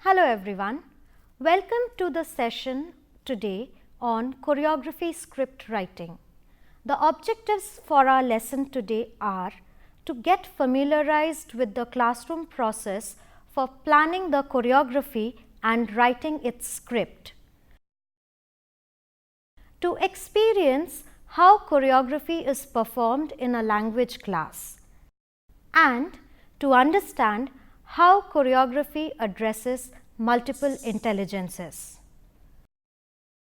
Hello everyone, welcome to the session today on choreography script writing. The objectives for our lesson today are to get familiarized with the classroom process for planning the choreography and writing its script, to experience how choreography is performed in a language class, and to understand how choreography addresses multiple intelligences.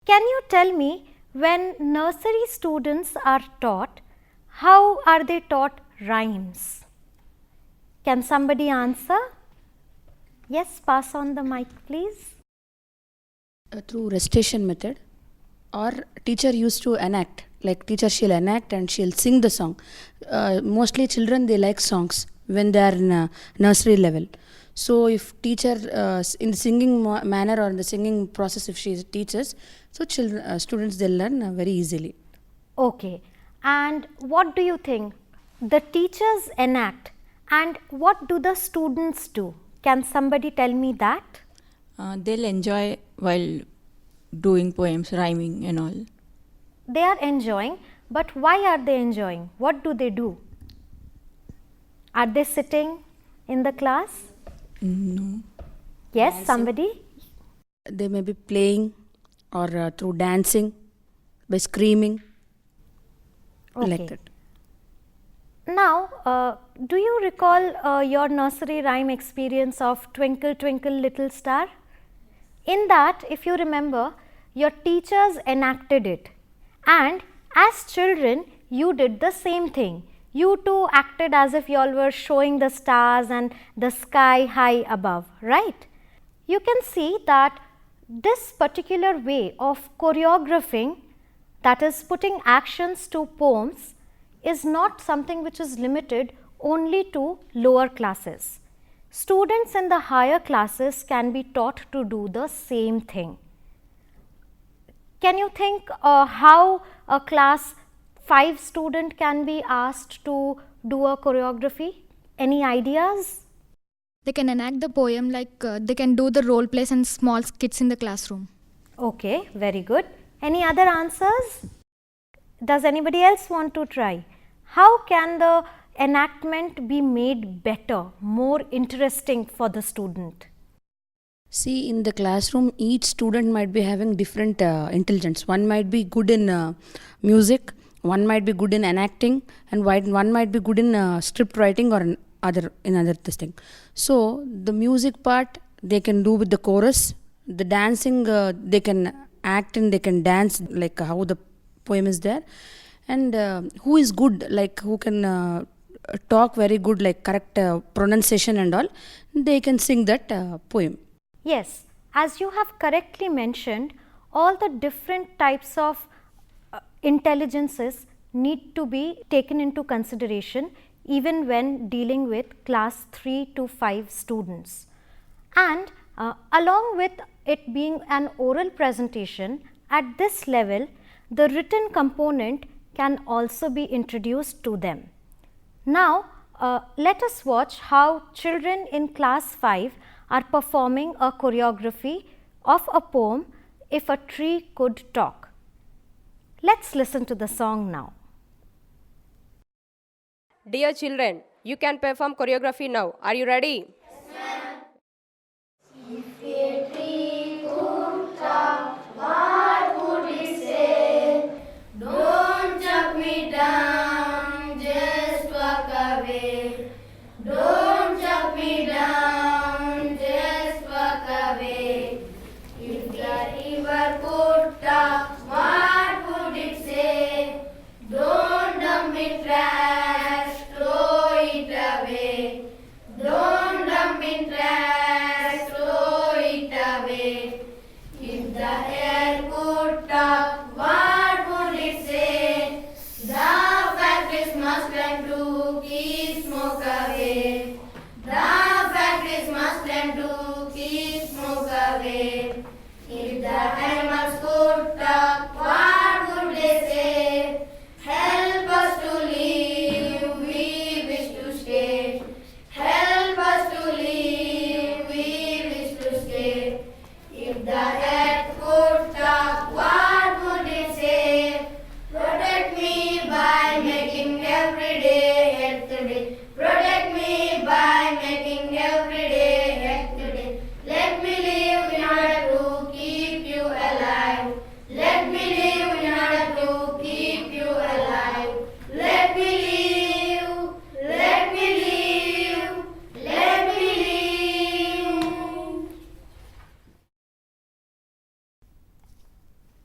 Can you tell me, when nursery students are taught, how are they taught rhymes? Can somebody answer? Yes, pass on the mic please. Through recitation method, or teacher used to enact, like teacher she'll enact and she'll sing the song. Mostly children, they like songs when they are in a nursery level. So if teacher in the singing manner or in the singing process, if she teaches, so children, students, they learn very easily. Okay, and what do you think? The teachers enact, and what do the students do? Can somebody tell me that? They'll enjoy while doing poems, rhyming and all. They are enjoying, but why are they enjoying? What do they do? Are they sitting in the class? No. Yes, Dancing. somebody? They may be playing or through dancing, by screaming, like that. Now, do you recall your nursery rhyme experience of Twinkle Twinkle Little Star? In that, if you remember, your teachers enacted it, and as children you did the same thing. You too acted as if you all were showing the stars and the sky high above, right? You can see that this particular way of choreographing, that is putting actions to poems, is not something which is limited only to lower classes. Students in the higher classes can be taught to do the same thing. Can you think how a class 5 student can be asked to do a choreography? Any ideas? They can enact the poem, like they can do the role plays and small skits in the classroom. Okay, very good. Any other answers? Does anybody else want to try? How can the enactment be made better, more interesting for the student? See, in the classroom, each student might be having different intelligence. One might be good in music, one might be good in enacting, and one might be good in script writing or in other this thing. So the music part they can do with the chorus. The dancing they can act and they can dance like how the poem is there. And who is good, like who can talk very good, like correct pronunciation and all, they can sing that poem. Yes, as you have correctly mentioned, all the different types of intelligences need to be taken into consideration even when dealing with class 3 to 5 students. And along with it being an oral presentation, at this level, the written component can also be introduced to them. Now, let us watch how children in class 5 are performing a choreography of a poem, If a Tree Could Talk. Let's listen to the song now. Dear children, you can perform choreography now. Are you ready? If a tree could talk, what would it say? Don't chop me down, just walk away. Don't chop me down, just walk away. If the river could talk, what would it say? Don't dump me trash, throw it away. Don't dump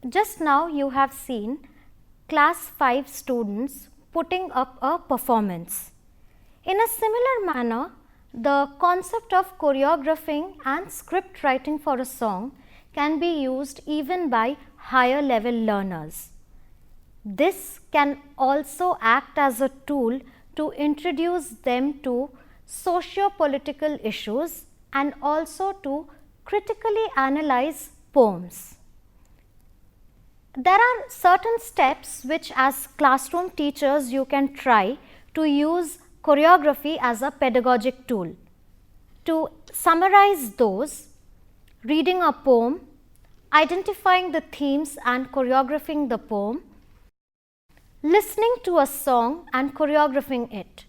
Just now you have seen class 5 students putting up a performance. In a similar manner, the concept of choreographing and script writing for a song can be used even by higher level learners. This can also act as a tool to introduce them to socio-political issues and also to critically analyze poems. There are certain steps which as classroom teachers you can try to use choreography as a pedagogic tool. To summarize those, reading a poem, identifying the themes and choreographing the poem, listening to a song and choreographing it,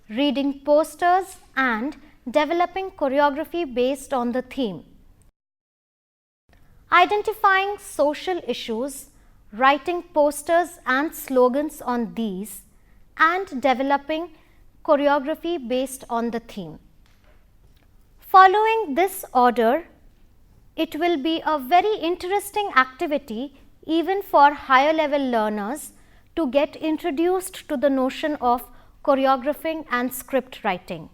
reading posters and developing choreography based on the theme, identifying social issues, writing posters and slogans on these, and developing choreography based on the theme. Following this order, it will be a very interesting activity even for higher level learners to get introduced to the notion of choreographing and script writing.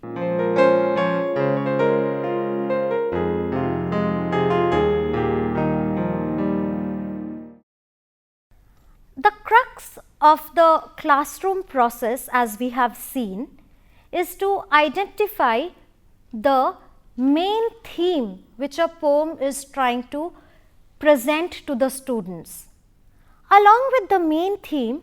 The crux of the classroom process, as we have seen, is to identify the main theme which a poem is trying to present to the students. Along with the main theme,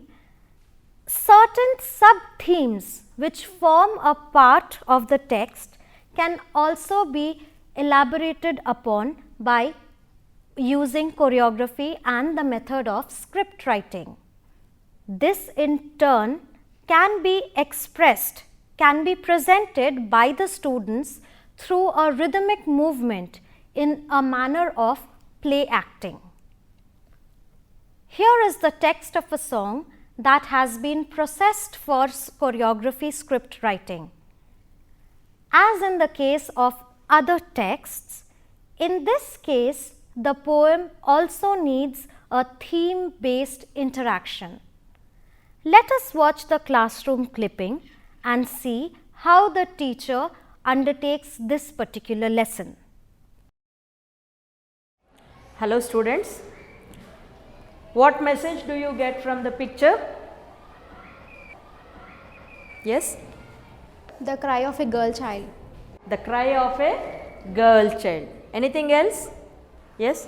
certain sub-themes which form a part of the text can also be elaborated upon by using choreography and the method of script writing. This in turn can be expressed, can be presented by the students through a rhythmic movement in a manner of play acting. Here is the text of a song that has been processed for choreography script writing. As in the case of other texts, in this case the poem also needs a theme-based interaction. Let us watch the classroom clipping and see how the teacher undertakes this particular lesson. Hello students, what message do you get from the picture? Yes? The cry of a girl child. The cry of a girl child. Anything else? Yes?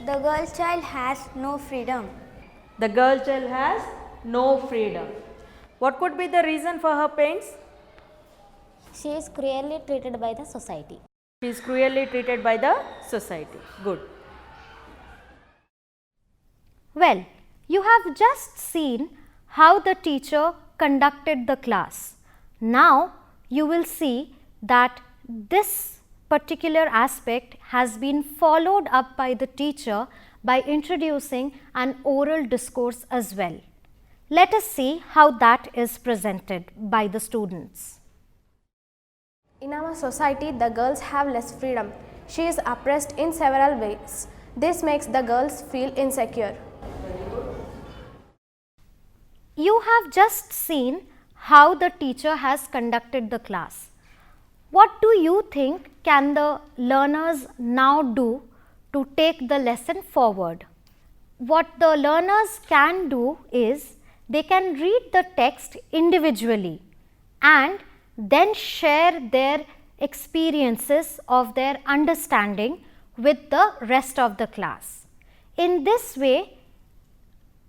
The girl child has no freedom. The girl child has no freedom. What could be the reason for her pains? She is cruelly treated by the society. She is cruelly treated by the society. Good. Well, you have just seen how the teacher conducted the class. Now you will see that this particular aspect has been followed up by the teacher by introducing an oral discourse as well. Let us see how that is presented by the students. In our society, the girls have less freedom. She is oppressed in several ways. This makes the girls feel insecure. You have just seen how the teacher has conducted the class. What do you think can the learners now do to take the lesson forward? What the learners can do is they can read the text individually and then share their experiences of their understanding with the rest of the class. In this way,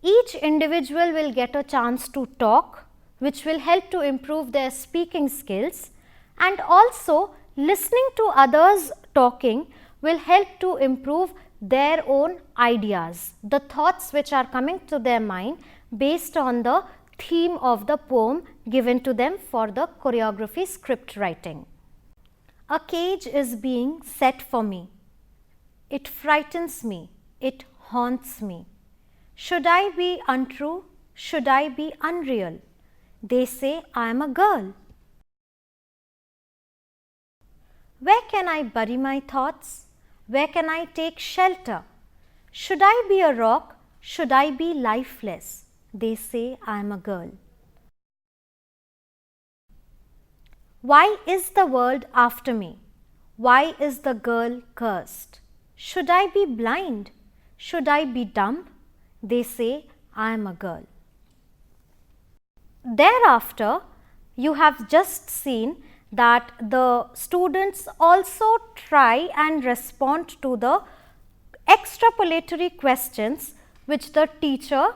each individual will get a chance to talk, which will help to improve their speaking skills, and also listening to others talking will help to improve their own ideas, the thoughts which are coming to their mind based on the theme of the poem given to them for the choreography script writing. A cage is being set for me. It frightens me. It haunts me. Should I be untrue? Should I be unreal? They say I am a girl. Where can I bury my thoughts? Where can I take shelter? Should I be a rock? Should I be lifeless? They say I am a girl. Why is the world after me? Why is the girl cursed? Should I be blind? Should I be dumb? They say I am a girl. Thereafter, you have just seen that the students also try and respond to the extrapolatory questions which the teacher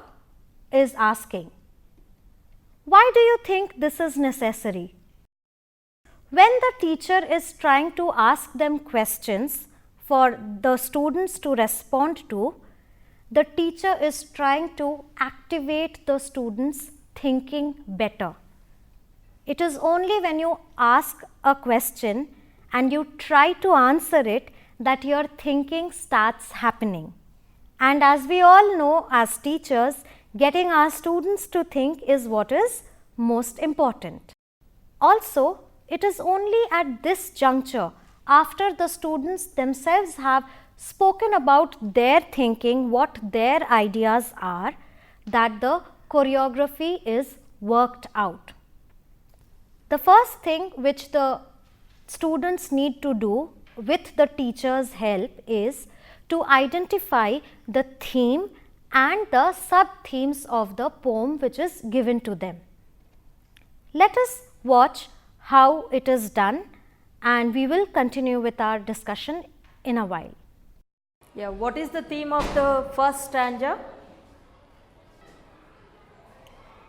is asking. Why do you think this is necessary? When the teacher is trying to ask them questions for the students to respond to, the teacher is trying to activate the students' thinking better. It is only when you ask a question and you try to answer it that your thinking starts happening. And as we all know, as teachers, getting our students to think is what is most important. Also, it is only at this juncture, after the students themselves have spoken about their thinking, what their ideas are, that the choreography is worked out. The first thing which the students need to do with the teacher's help is to identify the theme and the sub-themes of the poem which is given to them. Let us watch how it is done, and we will continue with our discussion in a while. Yeah, what is the theme of the first stanza?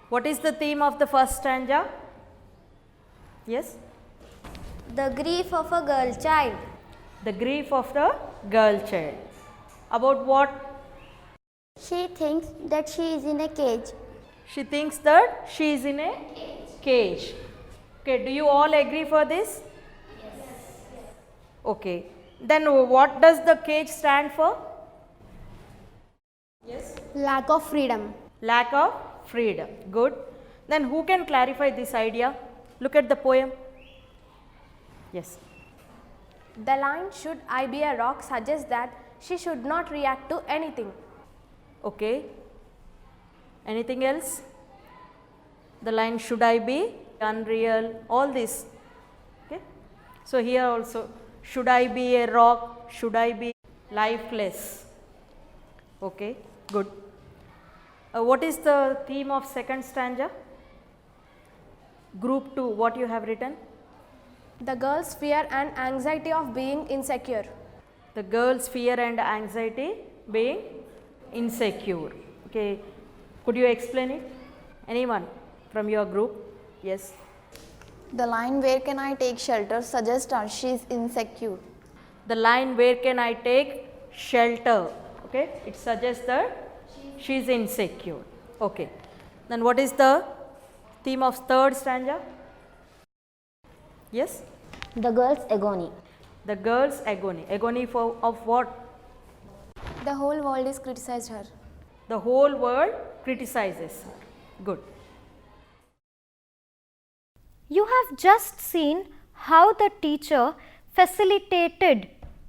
What is the theme of the first stanza? Yes? The grief of a girl child. The grief of the girl child. About what? She thinks that she is in a cage. She thinks that she is in a cage. Okay, do you all agree for this? Yes. Okay, then what does the cage stand for? Yes? Lack of freedom. Lack of freedom. Good. Then who can clarify this idea? Look at the poem. Yes. The line "Should I be a rock" suggests that she should not react to anything. Okay. Anything else? The line "should I be," unreal, all this. Okay. So here also, should I be a rock? Should I be lifeless? Okay, good. What is the theme of second stanza? Group 2, what you have written? The girl's fear and anxiety of being insecure. The girl's fear and anxiety being insecure. Okay, could you explain it? Anyone from your group? Yes. The line "where can I take shelter" suggests that she is insecure. The line "where can I take shelter," okay, it suggests that she is insecure. Okay, then what is the theme of third stanza? Yes? The girl's agony. The girl's agony. Agony for of what? The whole world is criticized her. The whole world criticizes her. Good. You have just seen how the teacher facilitated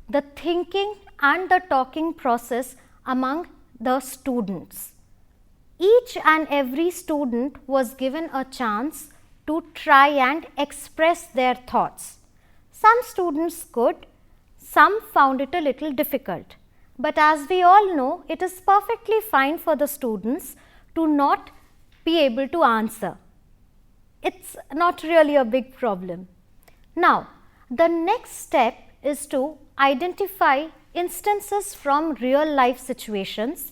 the thinking and the talking process among the students. Each and every student was given a chance to try and express their thoughts. Some students could, some found it a little difficult. But as we all know, it is perfectly fine for the students to not be able to answer. It's not really a big problem. Now, the next step is to identify instances from real life situations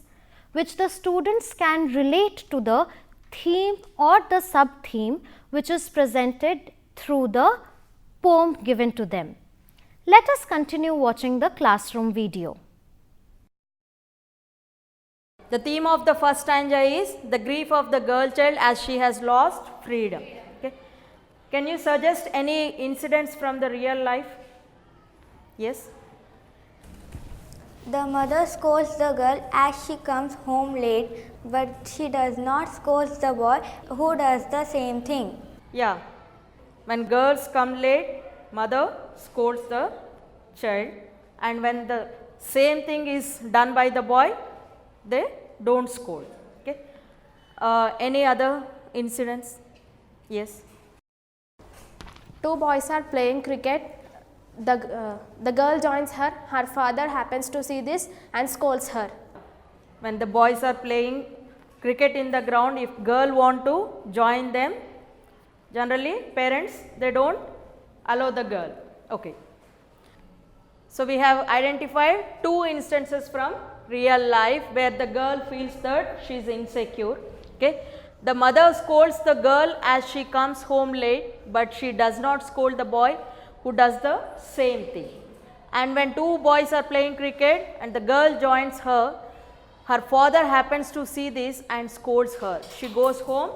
which the students can relate to the theme or the sub-theme which is presented through the poem given to them. Let us continue watching the classroom video. The theme of the first stanza is the grief of the girl child as she has lost freedom. Okay. Can you suggest any incidents from the real life? Yes? The mother scolds the girl as she comes home late, but she does not scold the boy who does the same thing. Yeah. When girls come late, mother scolds the child, and when the same thing is done by the boy, they don't scold. Okay. Any other incidents? Yes. Two boys are playing cricket. The girl joins her. Her father happens to see this and scolds her. When the boys are playing cricket in the ground, if girl want to join them, generally parents, they don't allow the girl. Okay. So we have identified two instances from real life where the girl feels that she is insecure. Okay. The mother scolds the girl as she comes home late, but she does not scold the boy who does the same thing. And when two boys are playing cricket and the girl joins her, her father happens to see this and scolds her. She goes home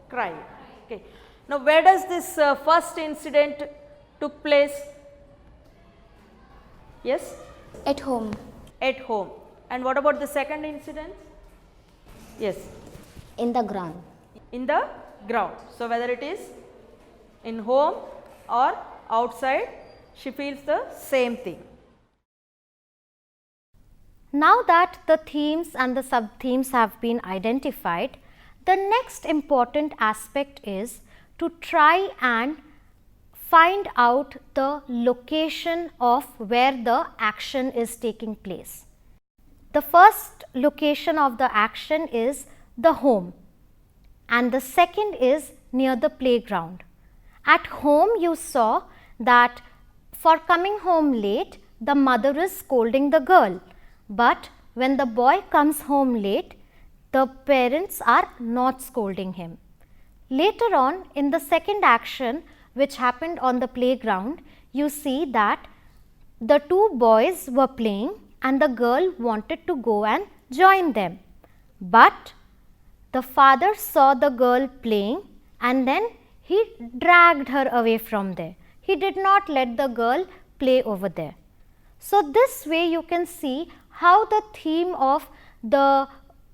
crying. Okay. Now, where does this first incident took place? Yes? At home. At home. And what about the second incident? Yes. In the ground. In the ground. So, whether it is in home or outside, she feels the same thing. Now that the themes and the sub-themes have been identified, the next important aspect is to try and find out the location of where the action is taking place. The first location of the action is the home, and the second is near the playground. At home, you saw that for coming home late, the mother is scolding the girl, but when the boy comes home late, the parents are not scolding him. Later on, in the second action which happened on the playground, you see that the two boys were playing and the girl wanted to go and join them, but the father saw the girl playing and then he dragged her away from there. He did not let the girl play over there. So, this way you can see how the theme of the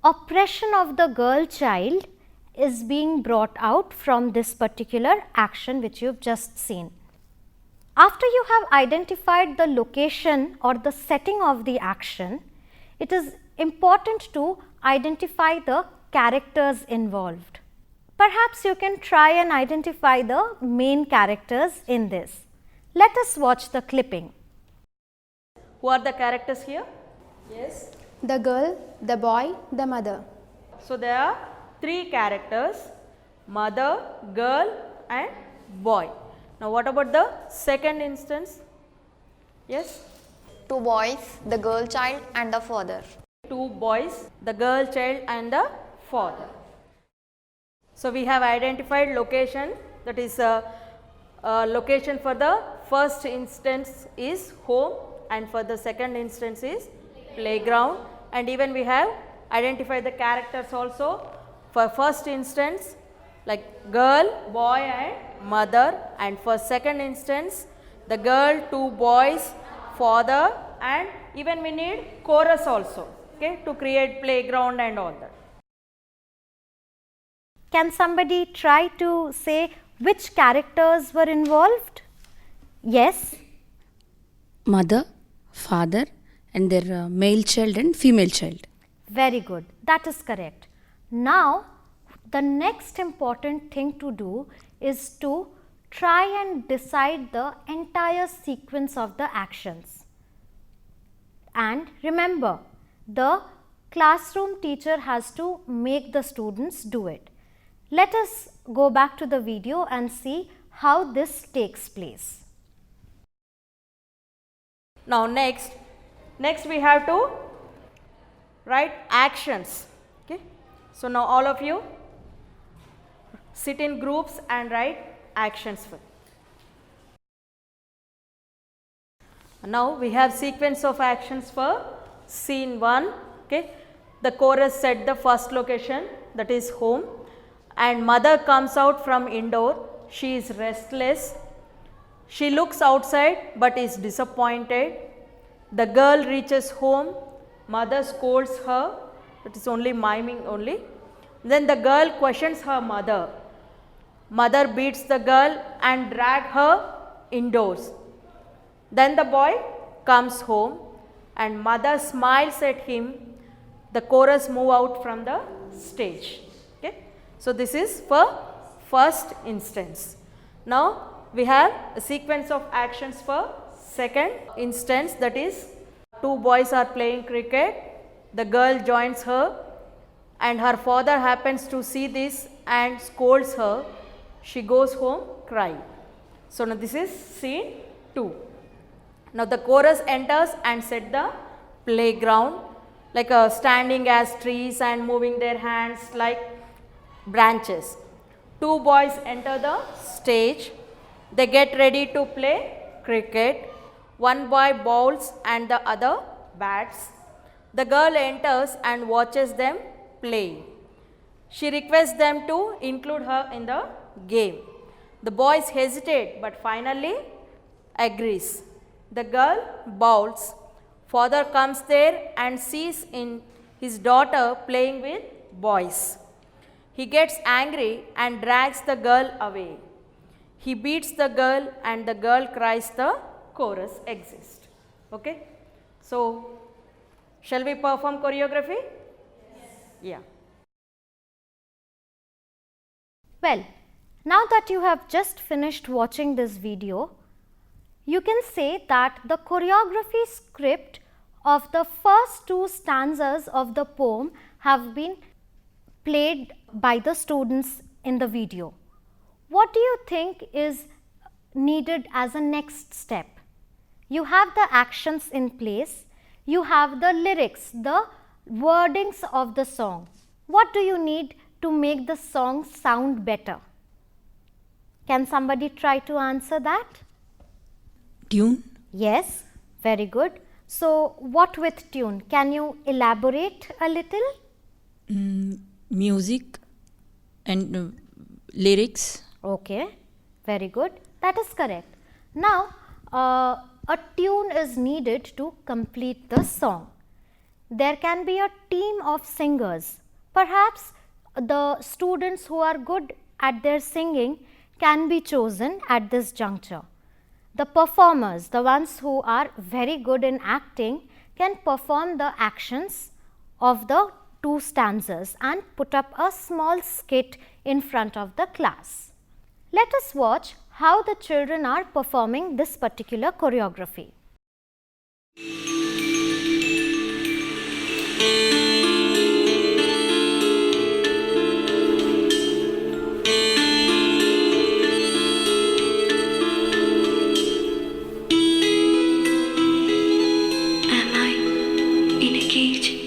oppression of the girl child is being brought out from this particular action which you have just seen. After you have identified the location or the setting of the action, it is important to identify the characters involved. Perhaps you can try and identify the main characters in this. Let us watch the clipping. Who are the characters here? Yes. The girl, the boy, the mother. So, there are three characters: mother, girl and boy. Now, what about the second instance? Yes? Two boys, the girl child and the father. Two boys, the girl child and the father. So, we have identified location, that is location for the first instance is home and for the second instance is playground, and even we have identified the characters also. For first instance, like girl, boy and mother, and for second instance the girl, two boys, father, and even we need chorus also, okay, to create playground and all that. Can somebody try to say which characters were involved? Yes? Mother, father and their male child and female child. Very good, that is correct. Now, the next important thing to do is to try and decide the entire sequence of the actions. And remember, the classroom teacher has to make the students do it. Let us go back to the video and see how this takes place. Now, next we have to write actions. Okay. So, now all of you sit in groups and write actions. Now, we have sequence of actions for scene 1. Okay. The chorus set the first location, that is home, and mother comes out from indoor. She is restless. She looks outside but is disappointed. The girl reaches home. Mother scolds her. That is only miming only. Then the girl questions her mother. Mother beats the girl and drag her indoors. Then the boy comes home. and mother smiles at him, the chorus move out from the stage. Okay. So, this is for first instance. Now, we have a sequence of actions for second instance, that is two boys are playing cricket, the girl joins her and her father happens to see this and scolds her, she goes home crying. So, now this is scene 2. Now, the chorus enters and set the playground like standing as trees and moving their hands like branches. Two boys enter the stage, they get ready to play cricket. One boy bowls and the other bats. The girl enters and watches them play. She requests them to include her in the game. The boys hesitate but finally agrees. The girl bowls. Father comes there and sees in his daughter playing with boys. He gets angry and drags the girl away. He beats the girl and the girl cries, the chorus exists. Okay. So, shall we perform choreography? Yes. Yeah. Well, now that you have just finished watching this video, you can say that the choreography script of the first 2 stanzas of the poem have been played by the students in the video. What do you think is needed as a next step? You have the actions in place, you have the lyrics, the wordings of the song. What do you need to make the song sound better? Can somebody try to answer that? Tune. Yes, very good. So, what with tune? Can you elaborate a little? Music and lyrics. Okay, very good. That is correct. Now, a tune is needed to complete the song. There can be a team of singers. Perhaps the students who are good at their singing can be chosen at this juncture. The performers, the ones who are very good in acting, can perform the actions of the 2 stanzas and put up a small skit in front of the class. Let us watch how the children are performing this particular choreography. Am I in a cage?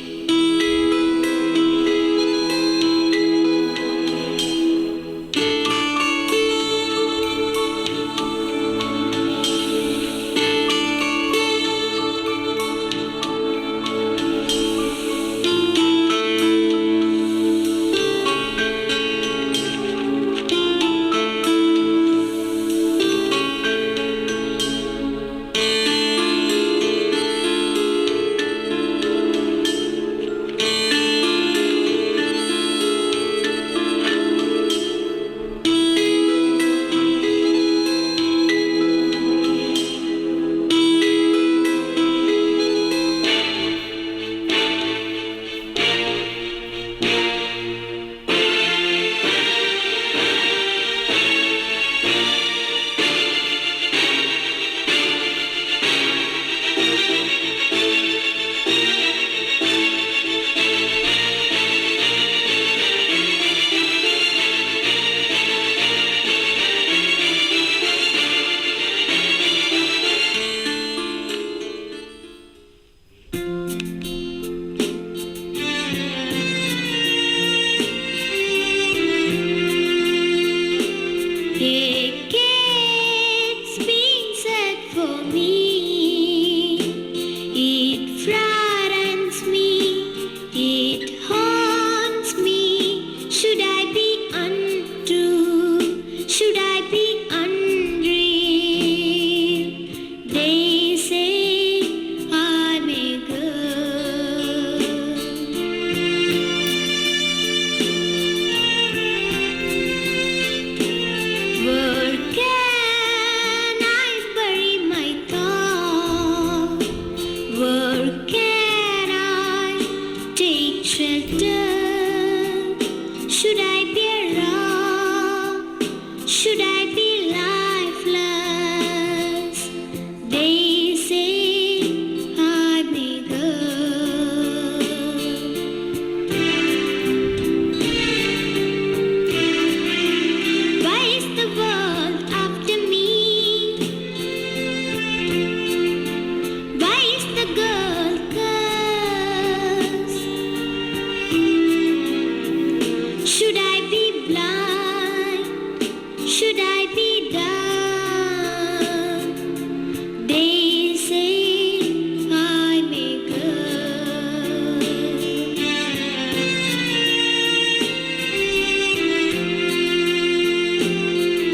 They say I'm a girl.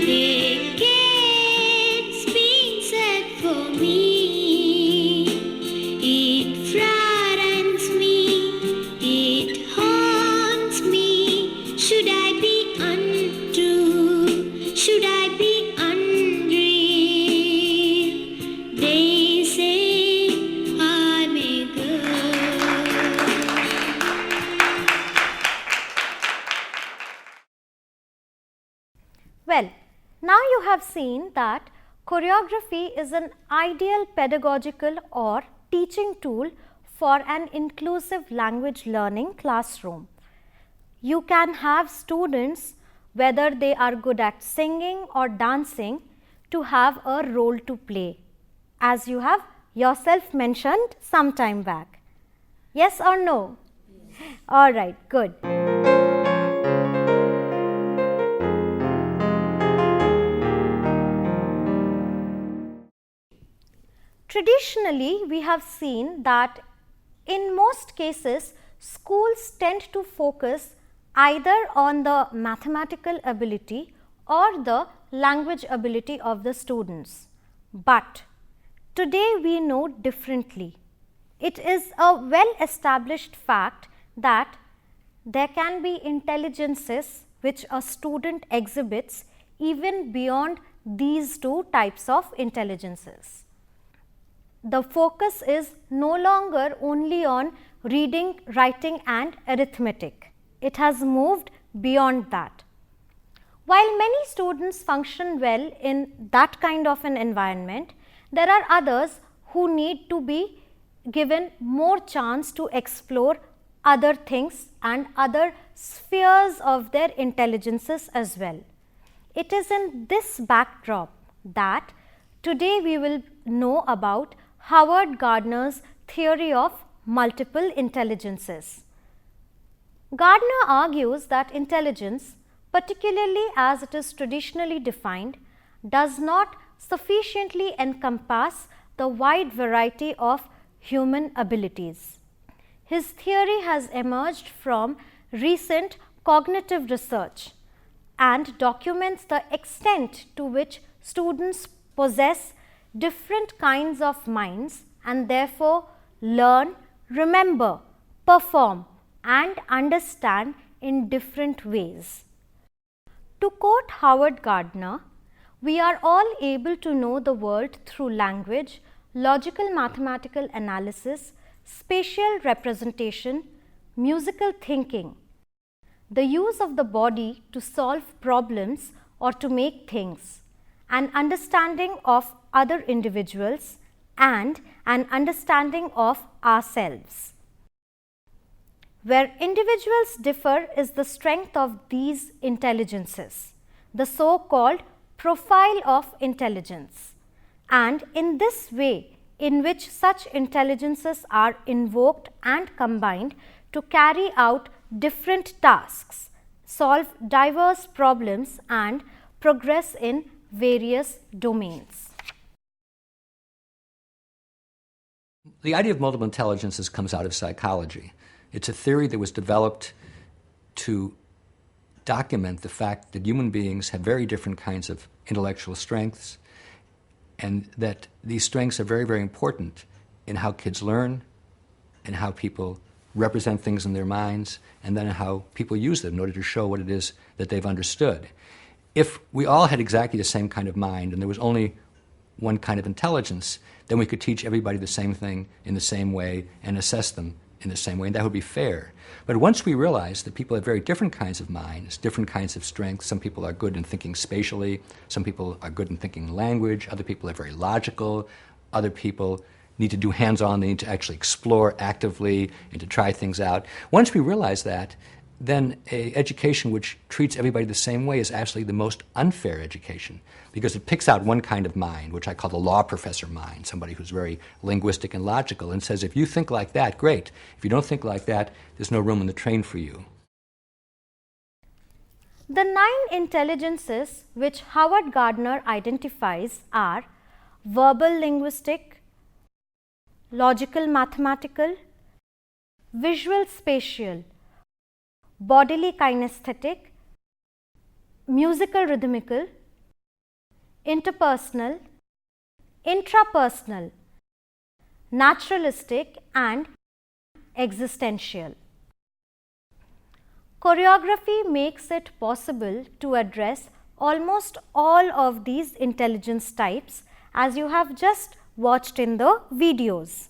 There can't be said for me. It frightens me. It haunts me. Should I be untrue? Should I be unreal? They say I'm a girl. Well, now you have seen that choreography is an ideal pedagogical or teaching tool for an inclusive language learning classroom. You can have students, whether they are good at singing or dancing, to have a role to play, as you have yourself mentioned some time back. Yes or no? Yes. All right, good. Traditionally, we have seen that in most cases, schools tend to focus either on the mathematical ability or the language ability of the students. But today we know differently. It is a well established fact that there can be intelligences which a student exhibits even beyond these two types of intelligences. The focus is no longer only on reading, writing and arithmetic. It has moved beyond that. While many students function well in that kind of an environment, there are others who need to be given more chance to explore other things and other spheres of their intelligences as well. It is in this backdrop that today we will know about Howard Gardner's theory of multiple intelligences. Gardner argues that intelligence, particularly as it is traditionally defined, does not sufficiently encompass the wide variety of human abilities. His theory has emerged from recent cognitive research and documents the extent to which students possess different kinds of minds and therefore learn, remember, perform and understand in different ways. To quote Howard Gardner, we are all able to know the world through language, logical mathematical analysis, spatial representation, musical thinking, the use of the body to solve problems or to make things, an understanding of other individuals and an understanding of ourselves. Where individuals differ is the strength of these intelligences, the so-called profile of intelligence, and in this way in which such intelligences are invoked and combined to carry out different tasks, solve diverse problems and progress in various domains. The idea of multiple intelligences comes out of psychology. It's a theory that was developed to document the fact that human beings have very different kinds of intellectual strengths, and that these strengths are very, very important in how kids learn, and how people represent things in their minds, and then how people use them in order to show what it is that they've understood. If we all had exactly the same kind of mind and there was only one kind of intelligence, then we could teach everybody the same thing in the same way and assess them in the same way, and that would be fair. But once we realize that people have very different kinds of minds, different kinds of strengths, some people are good in thinking spatially, some people are good in thinking language, other people are very logical, other people need to do hands-on, they need to actually explore actively and to try things out. Once we realize that, then an education which treats everybody the same way is actually the most unfair education, because it picks out one kind of mind, which I call the law professor mind, somebody who's very linguistic and logical, and says, if you think like that, great. If you don't think like that, there's no room on the train for you. The 9 intelligences which Howard Gardner identifies are verbal linguistic, logical mathematical, visual spatial, bodily kinesthetic, musical rhythmical, interpersonal, intrapersonal, naturalistic and existential. Choreography makes it possible to address almost all of these intelligence types, as you have just watched in the videos.